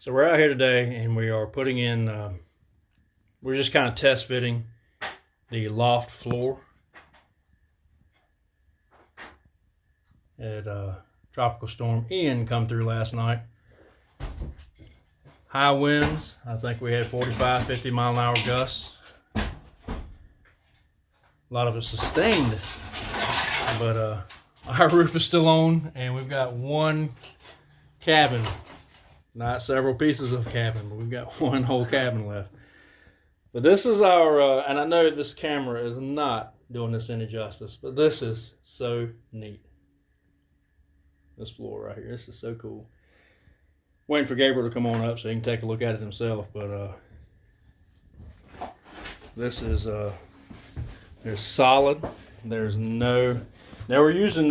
So we're out here today and we are putting in, we're just kind of test fitting the loft floor at Tropical Storm Ian come through last night. High winds, I think we had 45, 50 mile an hour gusts. A lot of it sustained, but our roof is still on and we've got one cabin. Not several pieces of cabin, but we've got one whole cabin left. But this is our, and I know this camera is not doing this any justice, but this is so neat. This floor right here, this is so cool. Waiting for Gabriel to come on up so he can take a look at it himself, but this is, there's solid, there's no, now we're using,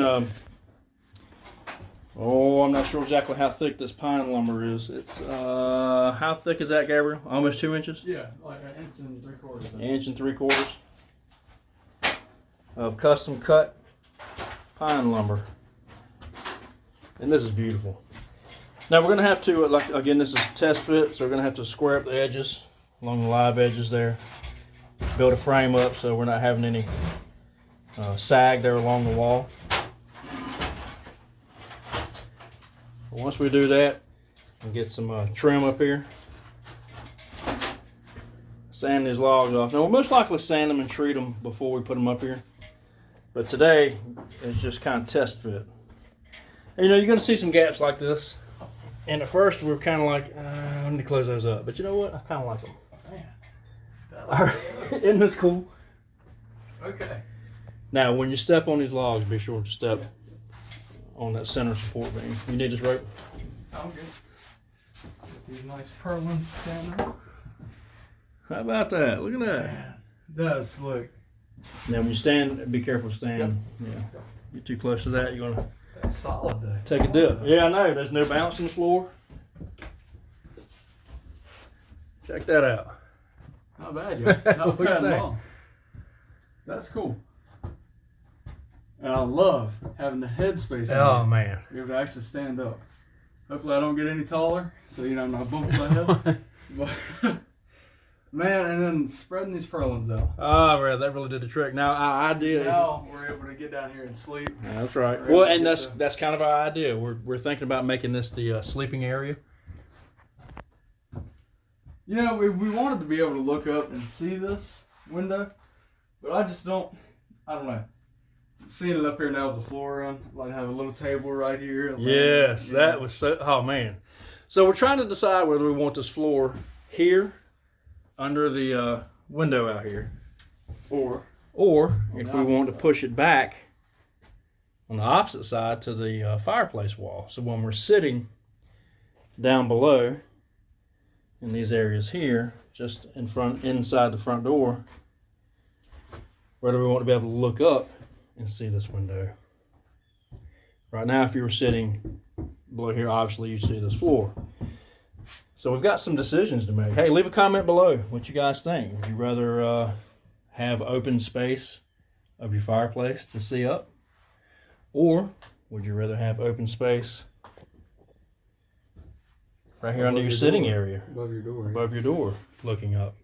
I'm not sure exactly how thick this pine lumber is. It's, how thick is that, Gabriel? Almost 2 inches? Yeah, like 1 3/4. An 1 3/4 of custom cut pine lumber. And this is beautiful. Now we're going to have to, like again, this is test fit, so we're going to have to square up the edges along the live edges there. Build a frame up so we're not having any sag there along the wall. Once we do that, we'll get some trim up here. Sand these logs off. Now we'll most likely sand them and treat them before we put them up here. But today, it's just kind of test fit. And, you know, you're going to see some gaps like this. And at first, we were kind of like, I need to close those up. But you know what? I kind of like them. Man, isn't this cool? Okay. Now, when you step on these logs, be sure to step on that center support beam. You need this rope? I'm good. Get these nice purlins down there. How about that? Look at that. Man, does look. Now, when you stand, be careful to stand. Yep. Yeah. Get too close to that, you're going to That's solid though. take a dip. Yeah, I know. There's no bounce in the floor. Check that out. Not bad, yo. Not What do you bad at think? all. That's cool. And I love having the headspace in Oh, here. man. Be able to actually stand up. Hopefully I don't get any taller, so you know I'm not bumping my head. But man, and then spreading these purlins out. Oh, man, that really did the trick. Now, our idea. Now we're able to get down here and sleep. Yeah, that's right. We're able Well, to and get that's kind of our idea. We're thinking about making this the sleeping area. You know, we wanted to be able to look up and see this window, but I just don't know. Seeing it up here now with the floor on, like have a little table right here. Yes, that was so. Oh man! So we're trying to decide whether we want this floor here, under the window out here, or if we want to push it back on the opposite side to the fireplace wall. So when we're sitting down below in these areas here, just inside the front door, whether we want to be able to look up and see this window. Right now, if you were sitting below here, obviously you see this floor. So we've got some decisions to make. Hey, leave a comment below what you guys think. Would you rather have open space of your fireplace to see up? Or would you rather have open space right here under your sitting area? Above your door. Above your door, looking up.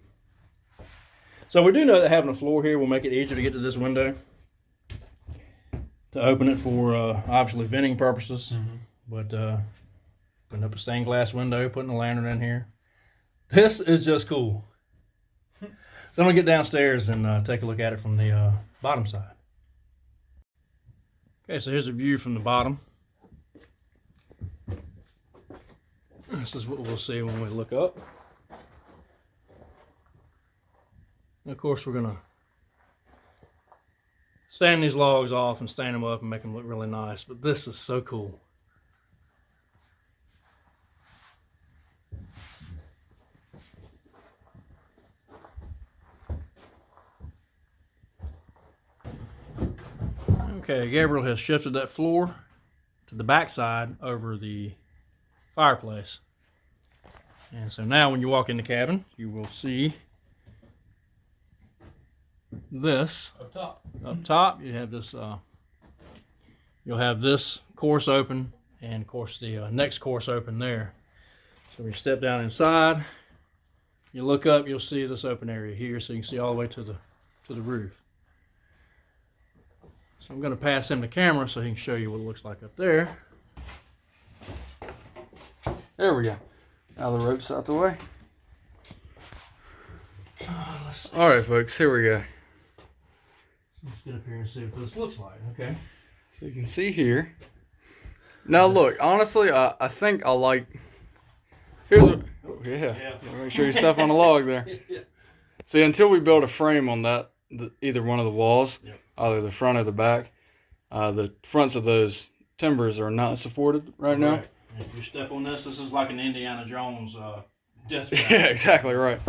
So we do know that having a floor here will make it easier to get to this window. To open it for obviously venting purposes, but putting up a stained glass window, putting a lantern in here. This is just cool. So I'm gonna get downstairs and take a look at it from the bottom side. Okay, so here's a view from the bottom. This is what we'll see when we look up. And of course, we're gonna sand these logs off and stand them up and make them look really nice. But this is so cool. Okay, Gabriel has shifted that floor to the back side over the fireplace. And so now when you walk in the cabin, you will see this up top. You have this you'll have this course open, and of course the next course open there. So when you step down inside, you look up, you'll see this open area here, so you can see all the way to the roof. So I'm going to pass him the camera so he can show you what it looks like up there. There we go. Now the rope's out the way. All right, folks, here we go. Let's get up here and see what this looks like. Okay. So you can see here. Now look, honestly, I think I like. Here's what. Oh, yeah. Make sure you step on the log there. Yeah. See, until we build a frame on that, either one of the walls, either the front or the back, the fronts of those timbers are not supported right now. And if you step on this, this is like an Indiana Jones death trap. Yeah, exactly right.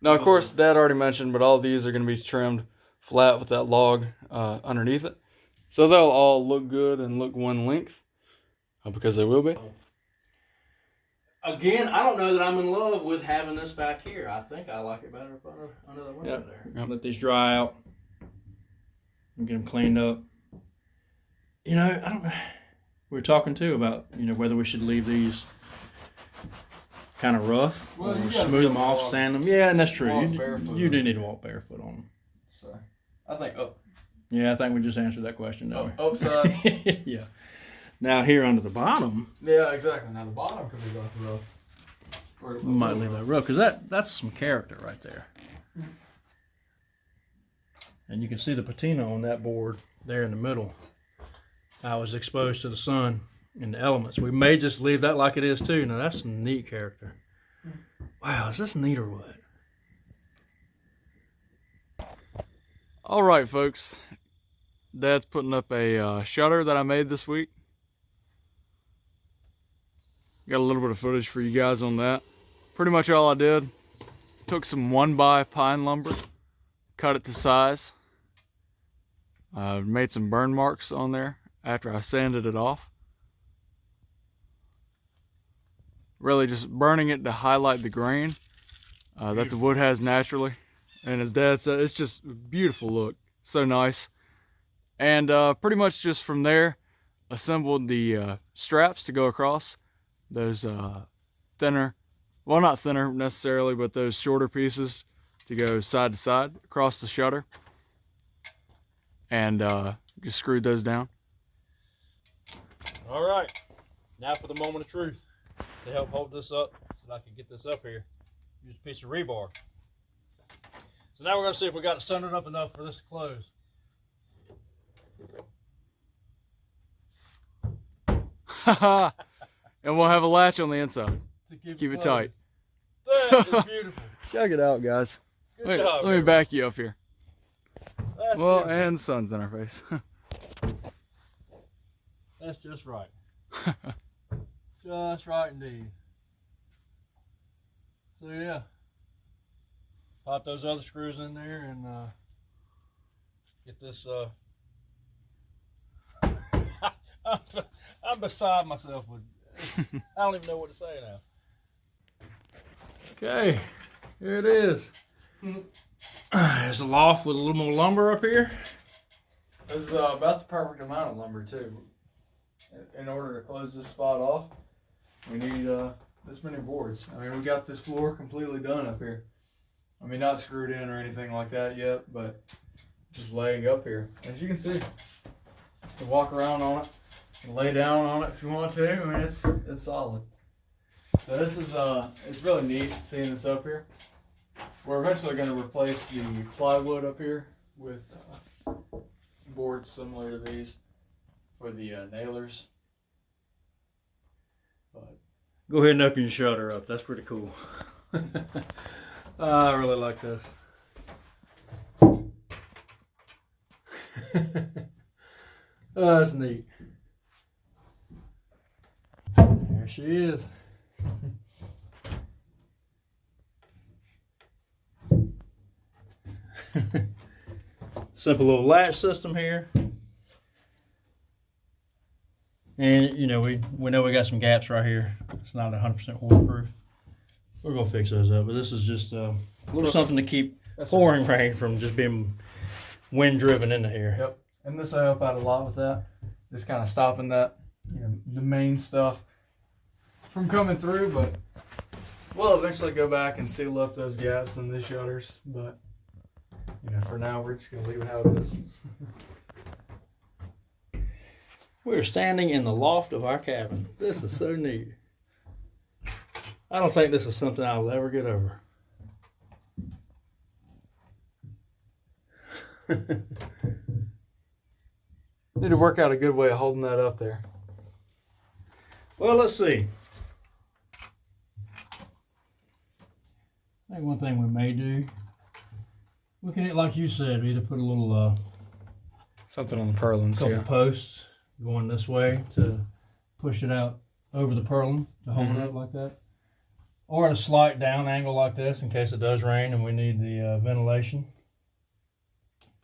Now, of course, Dad already mentioned, but all these are going to be trimmed flat with that log underneath it. So they'll all look good and look one length, because they will be. Again, I don't know that I'm in love with having this back here. I think I like it better up under the window there. Yep. Let these dry out and get them cleaned up. You know, I don't know. We were talking too about, you know, whether we should leave these kind of rough or smooth them off, sand them. Yeah, and that's true. You do need to walk barefoot on them. So I think up. Yeah, I think we just answered that question, don't we? Upside. Yeah. Now here under the bottom. Yeah, exactly. Now the bottom could be like rough. We might leave that rough because that's some character right there. And you can see the patina on that board there in the middle. I was exposed to the sun and the elements. We may just leave that like it is too. Now that's some neat character. Wow, is this neat or what? All right, folks. Dad's putting up a shutter that I made this week. Got a little bit of footage for you guys on that. Pretty much all I did, took some 1x pine lumber, cut it to size, made some burn marks on there after I sanded it off. Really just burning it to highlight the grain that the wood has naturally. And as Dad said, it's just a beautiful look, so nice. And pretty much just from there, assembled the straps to go across. Those thinner, well, not thinner necessarily, but those shorter pieces to go side to side across the shutter. And just screwed those down. All right, now for the moment of truth. To help hold this up so that I can get this up here, use a piece of rebar. So now we're going to see if we got it sundered up enough for this to close. And we'll have a latch on the inside To keep it tight. That is beautiful. Check it out, guys. Good job, Let me back you up here. That's Well, beautiful. and the sun's in our face. That's just right. Just right indeed. So yeah, pop those other screws in there and get this. I'm beside myself with. I don't even know what to say now. Okay, here it is. There's a loft with a little more lumber up here. This is about the perfect amount of lumber too. In order to close this spot off, we need this many boards. I mean, we got this floor completely done up here. I mean, not screwed in or anything like that yet, but just laying up here. As you can see, you can walk around on it, and lay down on it if you want to. I mean, it's solid. So this is it's really neat seeing this up here. We're eventually going to replace the plywood up here with boards similar to these for the nailers. But Go ahead and open your shutter up. That's pretty cool. I really like this. Oh, that's neat. There she is. Simple little latch system here. And you know, we know we got some gaps right here. It's not 100% waterproof. We're gonna fix those up, but this is just a little something to keep pouring rain from just being wind driven into here. Yep. And this will help out a lot with that. Just kind of stopping that, you know, the main stuff from coming through, but we'll eventually go back and seal up those gaps in the shutters. But you know, for now, we're just gonna leave it how it is. We're standing in the loft of our cabin. This is so neat. I don't think this is something I'll ever get over. Need to work out a good way of holding that up there. Well, let's see. I think one thing we may do, we can, like you said, either put a little Something on the purlins, couple posts going this way to push it out over the purlin to hold it up like that, or at a slight down angle like this in case it does rain and we need the ventilation.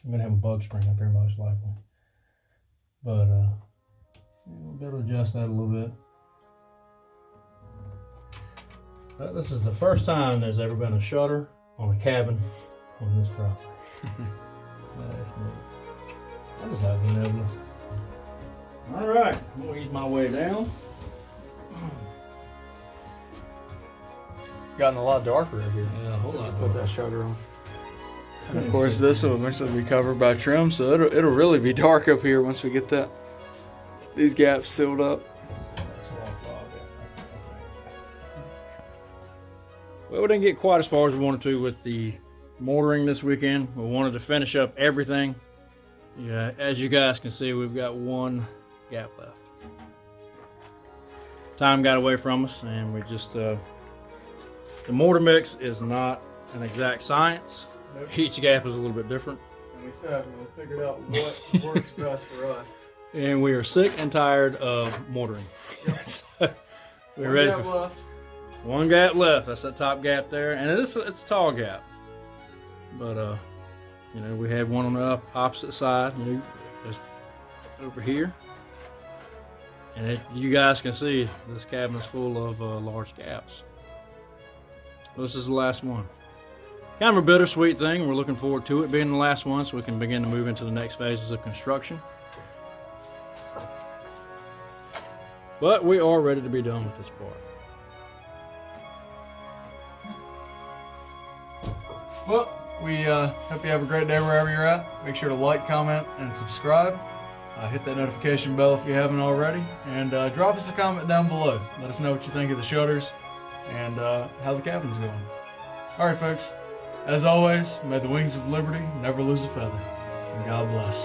I'm gonna have a bug spring up here most likely, but we'll be able to adjust that a little bit. But this is the first time there's ever been a shutter on a cabin on this property. That's neat. I just like being able to. All right, I'm gonna ease my way down. Gotten a lot darker over here. Yeah, a whole lot. Put that shutter on. And of course, this will eventually be covered by trim, so it'll really be dark up here once we get these gaps sealed up. Well, we didn't get quite as far as we wanted to with the mortaring this weekend. We wanted to finish up everything. Yeah, as you guys can see, we've got one gap left. Time got away from us, and we just the mortar mix is not an exact science. Nope. Each gap is a little bit different, And we still haven't figured out what works best for us. and we are sick and tired of mortaring. Yep. So we're ready for left. one gap left. That's that top gap there, and it's a tall gap. But you know, we have one on the opposite side, you know, just over here, and you guys can see this cabin is full of large gaps. This is the last one. Kind of a bittersweet thing. We're looking forward to it being the last one so we can begin to move into the next phases of construction. But we are ready to be done with this part. Well, we hope you have a great day wherever you're at. Make sure to like, comment, and subscribe. Hit that notification bell if you haven't already. And drop us a comment down below. Let us know what you think of the shutters and how the cabin's going. All right, folks. As always, may the wings of liberty never lose a feather. And God bless.